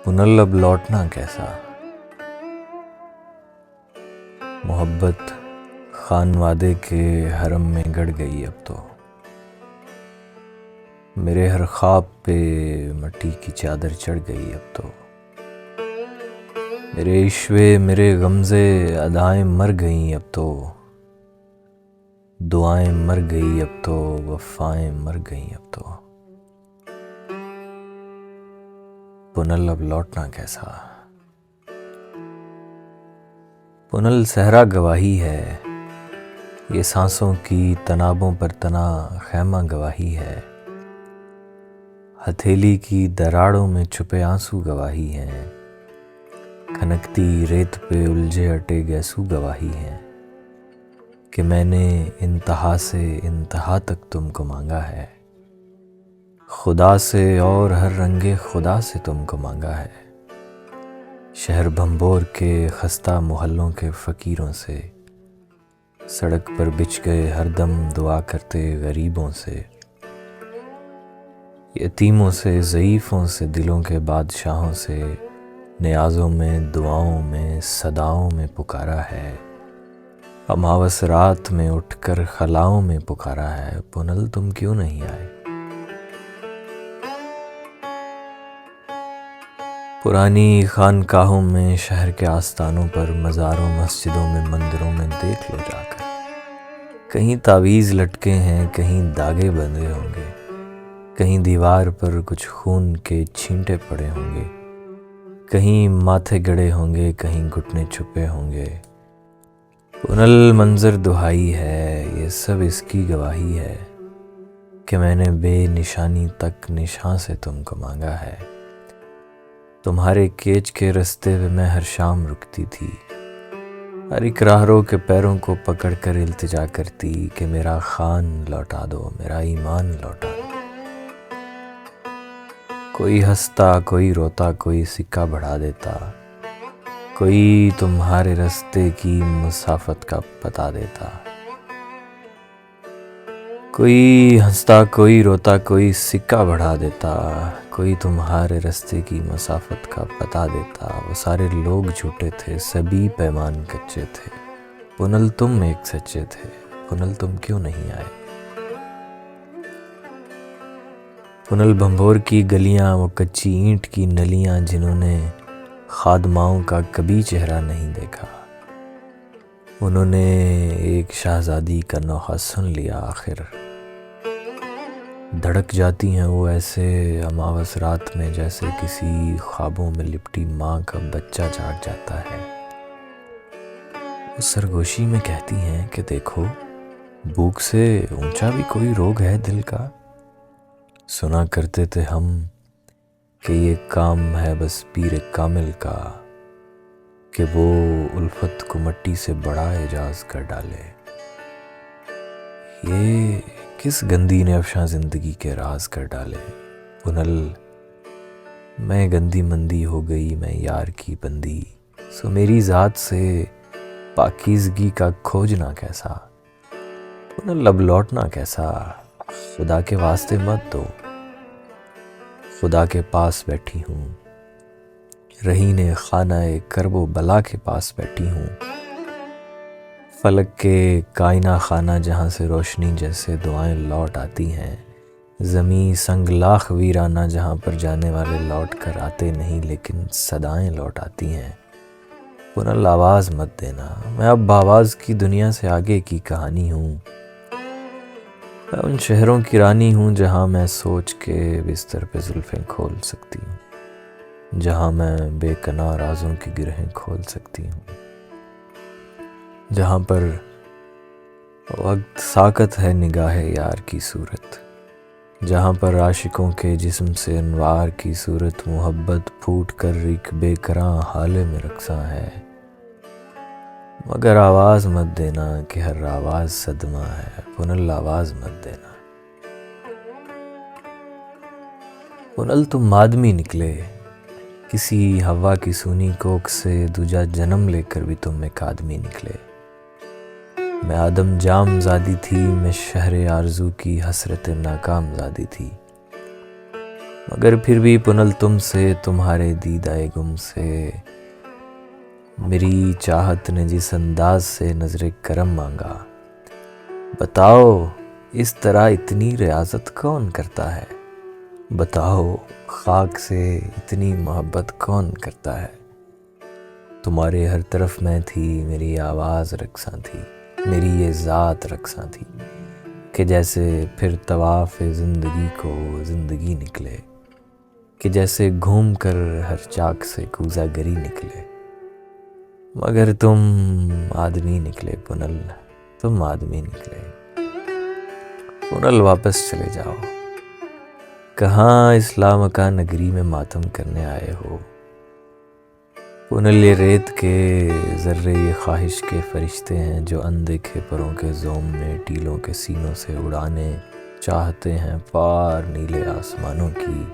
पुनल अब लौटना कैसा। मोहब्बत खानवादे के हरम में गड़ गई अब तो। मेरे हर ख्वाब पे मट्टी की चादर चढ़ गई अब तो। मेरे इश्वे मेरे गमज़े अदाएं मर गईं अब तो। दुआएं मर गई अब तो, वफ़ाएं मर गईं अब तो। पुनल अब लौटना कैसा। पुनल सहरा गवाही है, ये सांसों की तनाबों पर तना खैमा गवाही है। हथेली की दराड़ों में छुपे आंसू गवाही हैं। खनकती रेत पे उलझे अटे गैसू गवाही हैं कि मैंने इंतहा से इंतहा तक तुमको मांगा है। खुदा से और हर रंगे खुदा से तुमको मांगा है। शहर भंबोर के खस्ता मोहल्लों के फ़कीरों से, सड़क पर बिछ गए हरदम दुआ करते गरीबों से, यतीमों से, ज़ईफ़ों से, दिलों के बादशाहों से, नियाज़ों में, दुआओं में, सदाओं में पुकारा है। अमावस रात में उठकर खलाओं में पुकारा है। पुनल तुम क्यों नहीं आए। पुरानी खानकाहों में, शहर के आस्तानों पर, मज़ारों, मस्जिदों में, मंदिरों में देख लो जाकर। कहीं तावीज़ लटके हैं, कहीं दागे बंधे होंगे, कहीं दीवार पर कुछ खून के छींटे पड़े होंगे, कहीं माथे गड़े होंगे, कहीं घुटने छुपे होंगे। पुनल मंजर दुहाई है, ये सब इसकी गवाही है कि मैंने बेनिशानी तक निशां से तुमको मांगा है। तुम्हारे केच के रस्ते पे मैं हर शाम रुकती थी, हर एक राहरों के पैरों को पकड़ कर इल्तिजा करती कि मेरा खान लौटा दो, मेरा ईमान लौटा दो। कोई हंसता, कोई रोता, कोई सिक्का बढ़ा देता, कोई तुम्हारे रास्ते की मुसाफत का पता देता। कोई हंसता, कोई रोता, कोई सिक्का बढ़ा देता, कोई तुम्हारे रास्ते की मुसाफत का पता देता। वो सारे लोग झूठे थे, सभी पैमान कच्चे थे। पुनल तुम एक सच्चे थे, पुनल तुम क्यों नहीं आए। पुनल भंबोर की गलियां, वो कच्ची ईंट की नलियां जिन्होंने खादमाओं का कभी चेहरा नहीं देखा। उन्होंने एक शहजादी का नौहा सुन लिया आखिर। धड़क जाती हैं वो ऐसे अमावस रात में जैसे किसी ख्वाबों में लिपटी माँ का बच्चा जाग जाता है। वो सरगोशी में कहती हैं कि देखो, भूख से ऊंचा भी कोई रोग है दिल का। सुना करते थे हम कि ये काम है बस पीर कामिल का, कि वो उल्फत को मट्टी से बड़ा एजाज कर डाले। ये किस गंदी ने अफशां जिंदगी के राज कर डाले। पुनल मैं गंदी मंदी हो गई, मैं यार की बंदी, सो मेरी ज़ात से पाकीज़गी का खोजना कैसा। पुनल अब लौटना कैसा। खुदा के वास्ते मत दो, खुदा के पास बैठी हूँ, रहीने खानाए करबो बला के पास बैठी हूँ। फलक के कायना खाना जहाँ से रोशनी जैसे दुआएं लौट आती हैं। ज़मीं संगलाख वीराना जहाँ पर जाने वाले लौट कर आते नहीं लेकिन सदाएं लौट आती हैं। पुनल आवाज़ मत देना, मैं अब आवाज़ की दुनिया से आगे की कहानी हूँ। मैं उन शहरों की रानी हूँ जहाँ मैं सोच के बिस्तर पे जुल्फ़ें खोल सकती हूँ, जहाँ मैं बेकना राज़ों की गिरहें खोल सकती हूँ, जहाँ पर वक्त साकत है निगाह यार की सूरत, जहाँ पर आशिकों के जिस्म से अनवार की सूरत मोहब्बत फूट कर एक बेकरां हाले में रक्सा है। मगर आवाज़ मत देना कि हर आवाज़ सदमा है। पुनल आवाज़ मत देना। पुनल तुम आदमी निकले, किसी हवा की सूनी कोख से दूजा जन्म लेकर भी तुम एक आदमी निकले। मैं आदम जाम ज़ादी थी, मैं शहर आरज़ू की हसरत नाकाम ज़ादी थी। मगर फिर भी पुनल तुमसे, तुम्हारे दीदाए गुम से, मेरी चाहत ने जिस अंदाज से नजरे करम मांगा, बताओ इस तरह इतनी रियाजत कौन करता है, बताओ खाक से इतनी मोहब्बत कौन करता है। तुम्हारे हर तरफ मैं थी, मेरी आवाज़ रक्सा थी, मेरी ये ज़ात रक्सा थी, कि जैसे फिर तवाफ़ ज़िंदगी को ज़िंदगी निकले, कि जैसे घूम कर हर चाक से कूज़ागरी निकले। मगर तुम आदमी निकले पुनल, तुम आदमी निकले। पुनल वापस चले जाओ, कहाँ इस्लाम का नगरी में मातम करने आए हो। पुनल ये रेत के ज़र्रे ये ख्वाहिश के फरिश्ते हैं, जो अनदेखे परों के जोम में टीलों के सीनों से उड़ाने चाहते हैं पार नीले आसमानों की।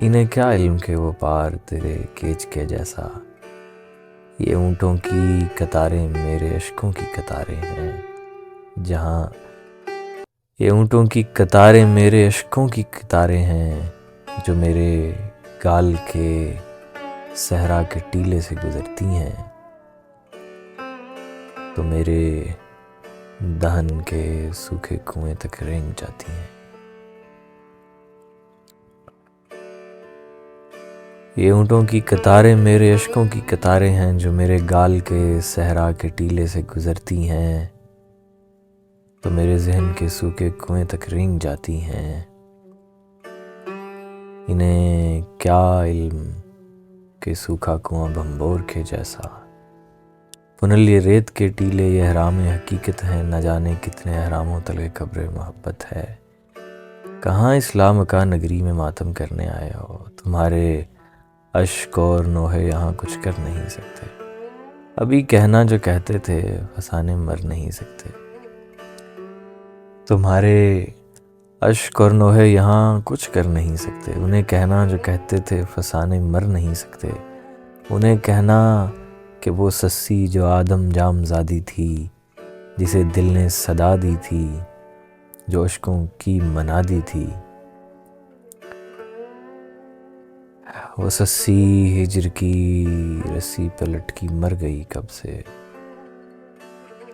इन्हें क्या इल्म के वो पार तेरे केच के जैसा, ये ऊँटों की कतारें मेरे अश्कों की कतारें हैं, जहाँ ये ऊँटों की कतारें मेरे अश्कों की कतारें हैं, जो मेरे गाल के सहरा के टीले से गुजरती हैं, तो मेरे दहन के सूखे कुएं तक रेंग जाती हैं। ये ऊँटों की कतारें मेरे अश्कों की कतारें हैं, जो मेरे गाल के सहरा के टीले से गुजरती हैं, तो मेरे जहन के सूखे कुएं तक रेंग जाती हैं। इन्हें क्या इल्म कि सूखा कुआं भंबोर के जैसा। पुनल ये रेत के टीले ये हराम हकीकत हैं, न जाने कितने हरामों तले कब्र मोहब्बत है। कहाँ इस्लाम का नगरी में मातम करने आए हो, तुम्हारे अश्क और नोहे यहाँ कुछ कर नहीं सकते। अभी कहना जो कहते थे, फसाने मर नहीं सकते। तुम्हारे अश्क और नोहे यहाँ कुछ कर नहीं सकते। उन्हें कहना जो कहते थे, फसाने मर नहीं सकते। उन्हें कहना कि वो सस्सी जो आदम जामज़ादी थी, जिसे दिल ने सदा दी थी, जो अश्कों की मना दी थी, वो सस्सी हिजर की रस्सी पलट की मर गई कब से।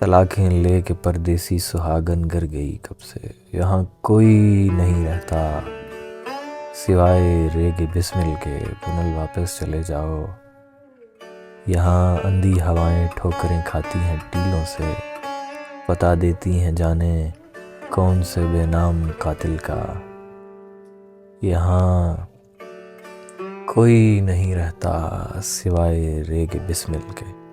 तलाक़ें ले के परदेसी सुहागन घर गई कब से। यहाँ कोई नहीं रहता सिवाय रेगे बिस्मिल के, पुनल वापस चले जाओ। यहाँ अंधी हवाएं ठोकरें खाती हैं टीलों से, पता देती हैं जाने कौन से बेनाम कातिल का। यहाँ कोई नहीं रहता सिवाय रेगे बिस्मिल के।